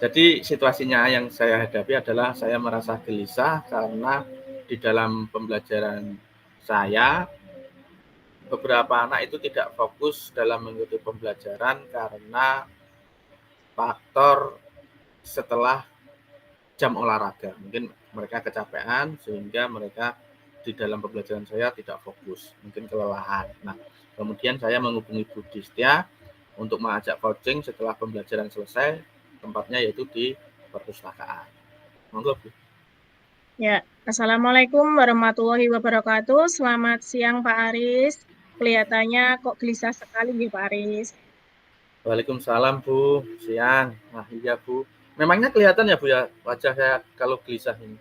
Jadi situasinya yang saya hadapi adalah saya merasa gelisah karena di dalam pembelajaran saya beberapa anak itu tidak fokus dalam mengikuti pembelajaran karena faktor setelah jam olahraga. Mungkin mereka kecapean sehingga mereka di dalam pembelajaran saya tidak fokus, mungkin kelelahan. Nah, kemudian saya menghubungi Bu Distia untuk mengajak coaching setelah pembelajaran selesai, tempatnya yaitu di perpustakaan. Monggo, Bu. Ya, Assalamualaikum warahmatullahi wabarakatuh. Selamat siang Pak Aris. Kelihatannya kok gelisah sekali nih Pak Aris. Waalaikumsalam, Bu. Siang. Nah, iya, Bu. Memangnya kelihatan ya, Bu, ya, wajah saya kalau gelisah ini?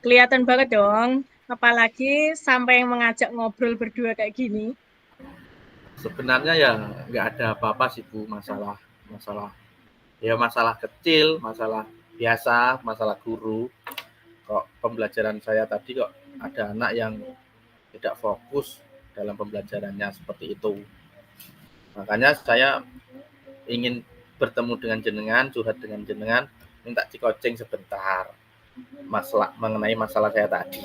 Kelihatan banget dong, apalagi sampai mengajak ngobrol berdua kayak gini. Sebenarnya ya nggak ada apa-apa sih, Bu, masalah kecil, masalah biasa, masalah guru. Kok pembelajaran saya tadi kok ada anak yang tidak fokus dalam pembelajarannya seperti itu. Makanya saya ingin bertemu dengan jenengan, curhat dengan jenengan, minta coaching sebentar mengenai masalah saya tadi.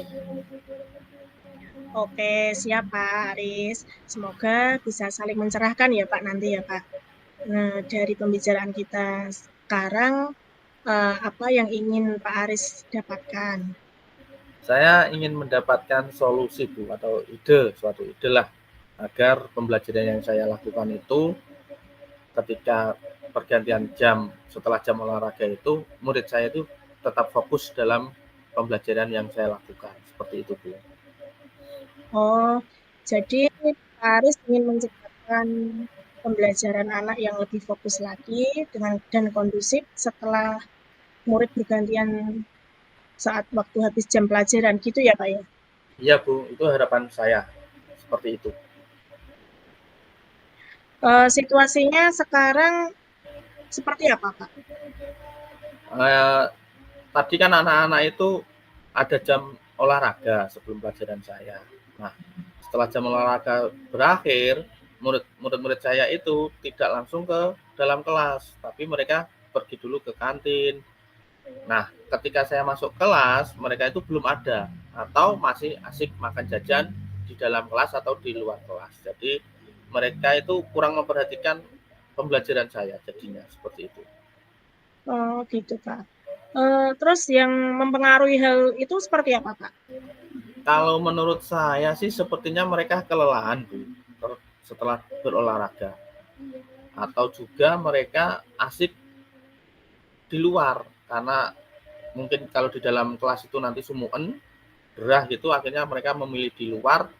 Oke, siap Pak Aris. Semoga bisa saling mencerahkan ya Pak nanti ya Pak. Nah, dari pembicaraan kita sekarang, apa yang ingin Pak Aris dapatkan? Saya ingin mendapatkan solusi, Bu, atau suatu ide lah, agar pembelajaran yang saya lakukan itu ketika pergantian jam setelah jam olahraga itu murid saya itu tetap fokus dalam pembelajaran yang saya lakukan. Seperti itu, Bu. Oh, jadi Pak Aris ingin menciptakan pembelajaran anak yang lebih fokus lagi dan kondusif setelah murid bergantian saat waktu habis jam pelajaran gitu ya Pak ya? Iya, Bu, itu harapan saya. Seperti itu. Situasinya sekarang seperti apa Pak? Eh, Tadi kan anak-anak itu ada jam olahraga sebelum pelajaran saya. Nah, setelah jam olahraga berakhir, murid-murid saya itu tidak langsung ke dalam kelas, tapi mereka pergi dulu ke kantin. Nah, ketika saya masuk kelas, mereka itu belum ada atau masih asik makan jajan di dalam kelas atau di luar kelas. Jadi mereka itu kurang memperhatikan pembelajaran saya jadinya seperti itu. Oh gitu Pak. Terus yang mempengaruhi hal itu seperti apa Pak? Kalau menurut saya sih sepertinya mereka kelelahan, Bu, setelah berolahraga. Atau juga mereka asik di luar karena mungkin kalau di dalam kelas itu nanti sumuen, gerah gitu, akhirnya mereka memilih di luar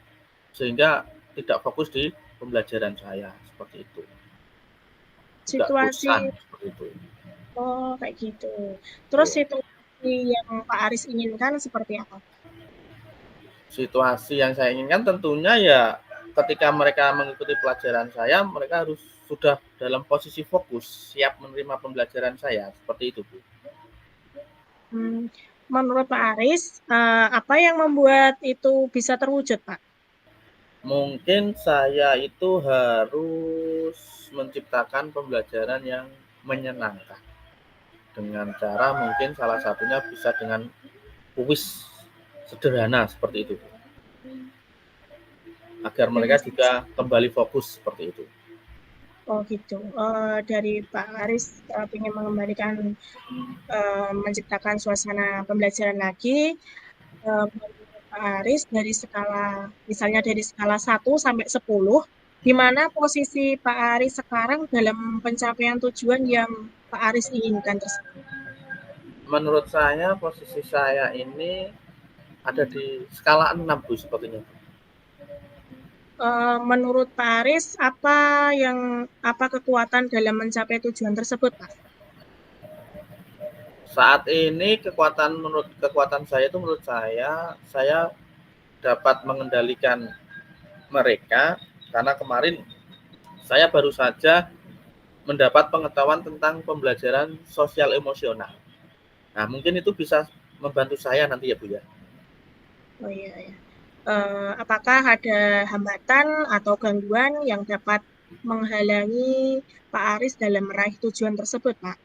sehingga tidak fokus di pembelajaran saya seperti itu. Juga Situasi, bosan seperti itu. oh kayak gitu. Terus Ya. situasi yang Pak Aris inginkan seperti apa? Situasi yang saya inginkan tentunya ya ketika mereka mengikuti pelajaran saya, mereka harus sudah dalam posisi fokus, siap menerima pembelajaran saya, seperti itu, Bu. Menurut Pak Aris, apa yang membuat itu bisa terwujud Pak? Mungkin saya itu harus menciptakan pembelajaran yang menyenangkan. Dengan cara mungkin salah satunya bisa dengan kuis sederhana seperti itu. Agar mereka juga kembali fokus seperti itu. Oh gitu. Dari Pak Aris ingin mengembalikan, menciptakan suasana pembelajaran lagi. Menurut Pak Aris dari skala, misalnya dari skala 1 sampai 10, di mana posisi Pak Aris sekarang dalam pencapaian tujuan yang Pak Aris inginkan tersebut? Menurut saya posisi saya ini ada di skala 6, Bu, sepertinya. Menurut Pak Aris, apa kekuatan dalam mencapai tujuan tersebut, Pak? Saat ini kekuatan saya itu menurut saya dapat mengendalikan mereka karena kemarin saya baru saja mendapat pengetahuan tentang pembelajaran sosial emosional. Nah, mungkin itu bisa membantu saya nanti ya, Bu, ya. Oh iya, ya. Apakah ada hambatan atau gangguan yang dapat menghalangi Pak Aris dalam meraih tujuan tersebut, Pak?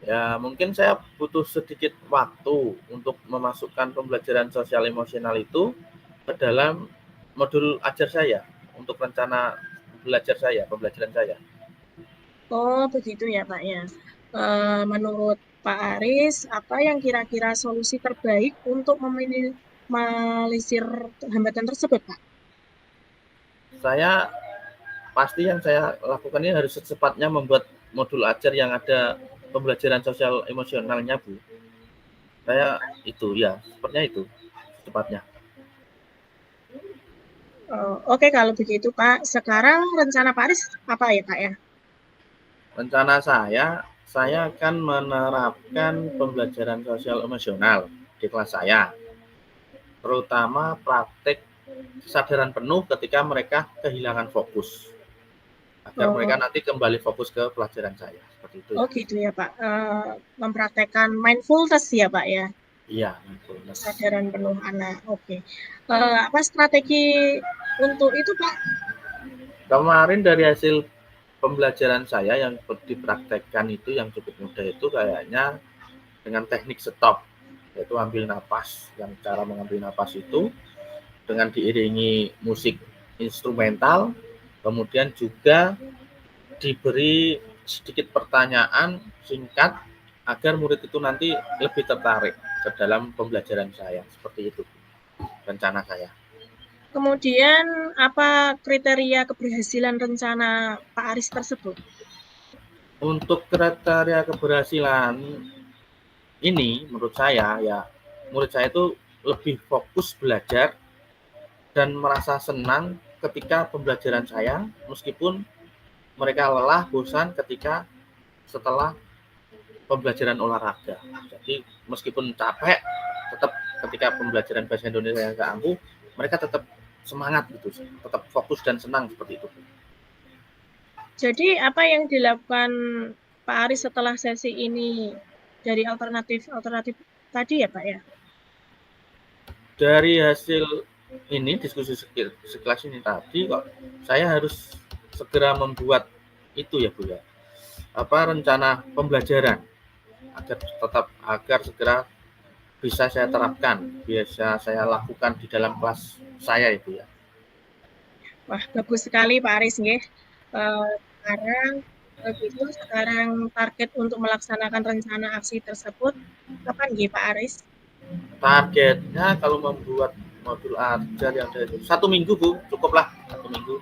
Ya, mungkin saya butuh sedikit waktu untuk memasukkan pembelajaran sosial emosional itu ke dalam modul ajar saya untuk rencana pembelajaran saya. Oh, begitu ya, Pak ya. Menurut Pak Aris, apa yang kira-kira solusi terbaik untuk meminimalisir hambatan tersebut, Pak? Yang saya lakukan ini harus secepatnya membuat modul ajar yang ada pembelajaran sosial emosionalnya, Bu. Sepertinya itu secepatnya. Oke, kalau begitu, Pak. Sekarang rencana Pak Aris apa ya, Pak ya? Rencana saya akan menerapkan pembelajaran sosial emosional di kelas saya, terutama praktek kesadaran penuh ketika mereka kehilangan fokus, agar mereka Oh, nanti kembali fokus ke pelajaran saya, seperti itu oh ya. gitu ya, Pak. Mempraktekkan mindfulness ya, Pak ya? Iya, mindfulness. Kesadaran penuh anak. Oke. Apa strategi untuk itu, Pak? Kemarin dari hasil pembelajaran saya yang dipraktekkan itu yang cukup mudah itu kayaknya dengan teknik stop, yaitu ambil napas. Yang cara mengambil napas itu dengan diiringi musik instrumental, kemudian juga diberi sedikit pertanyaan singkat agar murid itu nanti lebih tertarik ke dalam pembelajaran saya. Seperti itu rencana saya. Kemudian, apa kriteria keberhasilan rencana Pak Aris tersebut? Untuk kriteria keberhasilan ini menurut saya ya, murid saya itu lebih fokus belajar dan merasa senang ketika pembelajaran saya, meskipun mereka lelah, bosan ketika setelah pembelajaran olahraga. Jadi meskipun capek, tetap ketika pembelajaran bahasa Indonesia yang nggak ampuh, mereka tetap semangat gitu, tetap fokus dan senang seperti itu. Jadi, apa yang dilakukan Pak Aris setelah sesi ini dari alternatif tadi ya, Pak ya? Dari hasil ini diskusi sekelas ini tadi kok saya harus segera membuat itu ya Bu ya. Rencana pembelajaran agar segera bisa saya terapkan, bisa saya lakukan di dalam kelas saya itu ya. Wah, bagus sekali Pak Aris nggih. Sekarang begitu, sekarang target untuk melaksanakan rencana aksi tersebut kapan nggih Pak Aris? Targetnya kalau membuat modul ajar yang dari 1 minggu Bu, cukuplah 1 minggu.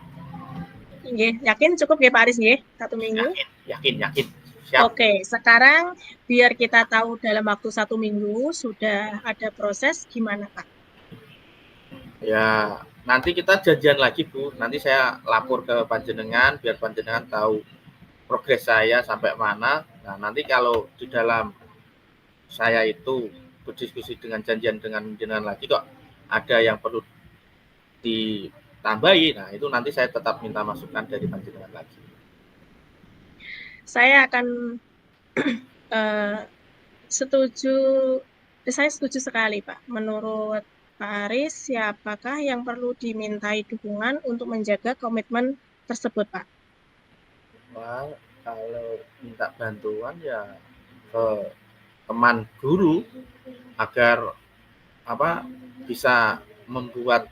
Nggih, yakin cukup nggih Pak Aris nggih? 1 minggu? Yakin. Siap. Oke, sekarang biar kita tahu dalam waktu 1 minggu sudah ada proses gimana Pak? Ya, nanti kita janjian lagi Bu. Nanti saya lapor ke panjenengan biar panjenengan tahu progres saya sampai mana. Nah, nanti kalau di dalam saya itu berdiskusi dengan janjian dengan panjenengan lagi kok ada yang perlu ditambahi, nah itu nanti saya tetap minta masukan dari panjenengan lagi. Saya akan setuju, saya setuju sekali Pak. Menurut Pak Aris, siapakah yang perlu dimintai dukungan untuk menjaga komitmen tersebut Pak? Wah, kalau minta bantuan ya ke teman guru agar bisa membuat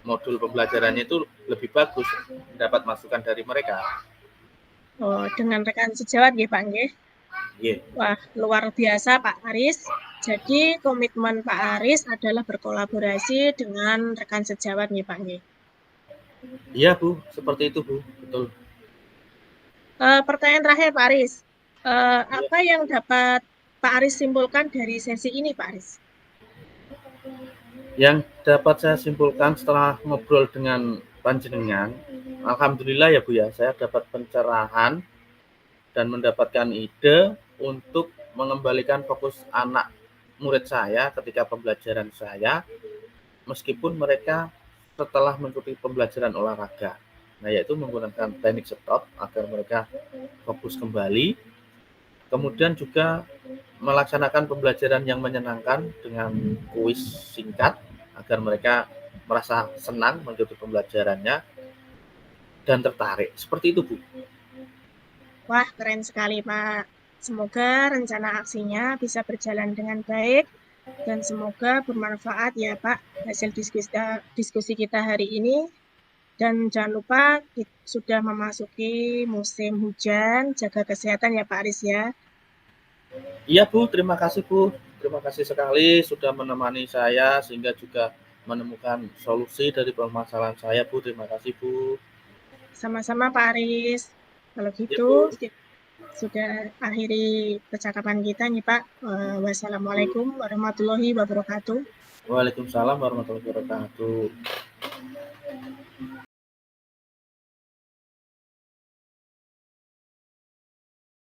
modul pembelajarannya itu lebih bagus, mendapat masukan dari mereka. Oh, dengan rekan sejawat nggih Pak nggih? Yeah. Wah, luar biasa Pak Aris. Jadi komitmen Pak Aris adalah berkolaborasi dengan rekan sejawat nih Pak nggih. Iya Bu, seperti itu Bu, betul. Pertanyaan terakhir Pak Aris, apa yang dapat Pak Aris simpulkan dari sesi ini Pak Aris? Yang dapat saya simpulkan setelah ngobrol dengan panjenengan, alhamdulillah ya Bu ya, saya dapat pencerahan dan mendapatkan ide untuk mengembalikan fokus anak murid saya ketika pembelajaran saya, meskipun mereka setelah mengikuti pembelajaran olahraga. Nah, yaitu menggunakan teknik stop agar mereka fokus kembali. Kemudian juga melaksanakan pembelajaran yang menyenangkan dengan kuis singkat agar mereka merasa senang mengikuti pembelajarannya dan tertarik. Seperti itu, Bu. Wah, keren sekali Pak. Semoga rencana aksinya bisa berjalan dengan baik dan semoga bermanfaat ya Pak hasil diskusi kita hari ini. Dan jangan lupa sudah memasuki musim hujan, jaga kesehatan ya Pak Aris ya. Iya Bu, terima kasih Bu. Terima kasih sekali sudah menemani saya sehingga juga menemukan solusi dari permasalahan saya Bu. Terima kasih Bu. Sama-sama Pak Aris. Kalau Ya gitu Bu. sudah akhiri percakapan kita nih Pak. Wassalamualaikum warahmatullahi wabarakatuh. Waalaikumsalam warahmatullahi wabarakatuh.